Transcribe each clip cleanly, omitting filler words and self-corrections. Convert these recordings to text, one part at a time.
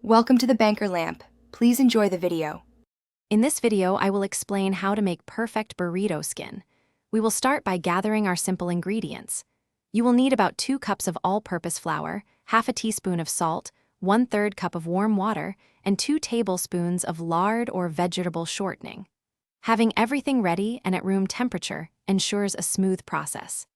Welcome to the Banker Lamp. Please enjoy the video. In this video, I will explain how to make perfect burrito skin. We will start by gathering our simple ingredients. You will need about 2 cups of all-purpose flour, half a teaspoon of salt, 1/3 cup of warm water, and 2 tablespoons of lard or vegetable shortening. Having everything ready and at room temperature ensures a smooth process.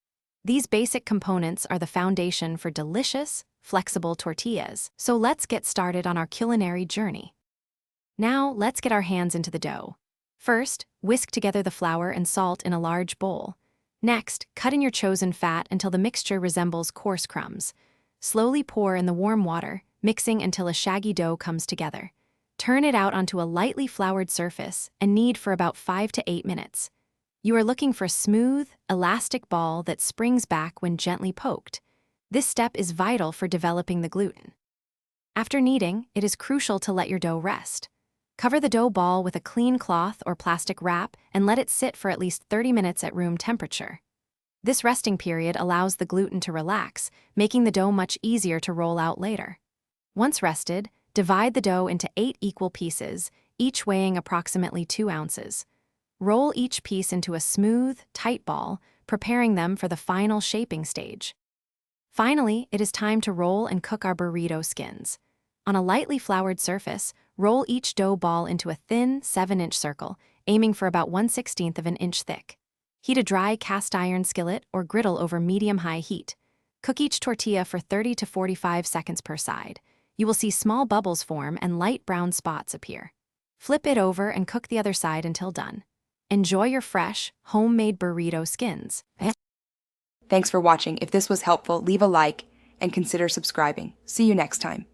These basic components are the foundation for delicious, flexible tortillas, so let's get started on our culinary journey. Now, let's get our hands into the dough. First, whisk together the flour and salt in a large bowl. Next, cut in your chosen fat until the mixture resembles coarse crumbs. Slowly pour in the warm water, mixing until a shaggy dough comes together. Turn it out onto a lightly floured surface and knead for about 5 to 8 minutes. You are looking for a smooth, elastic ball that springs back when gently poked. This step is vital for developing the gluten. After kneading, it is crucial to let your dough rest. Cover the dough ball with a clean cloth or plastic wrap and let it sit for at least 30 minutes at room temperature. This resting period allows the gluten to relax, making the dough much easier to roll out later. Once rested, divide the dough into 8 equal pieces, each weighing approximately 2 ounces. Roll each piece into a smooth, tight ball, preparing them for the final shaping stage. Finally, it is time to roll and cook our burrito skins. On a lightly floured surface, roll each dough ball into a thin 7-inch circle, aiming for about 1/16 of an inch thick. Heat a dry cast iron skillet or griddle over medium-high heat. Cook each tortilla for 30 to 45 seconds per side. You will see small bubbles form and light brown spots appear. Flip it over and cook the other side until done. Enjoy your fresh, homemade burrito skins. Thanks for watching. If this was helpful, leave a like and consider subscribing. See you next time.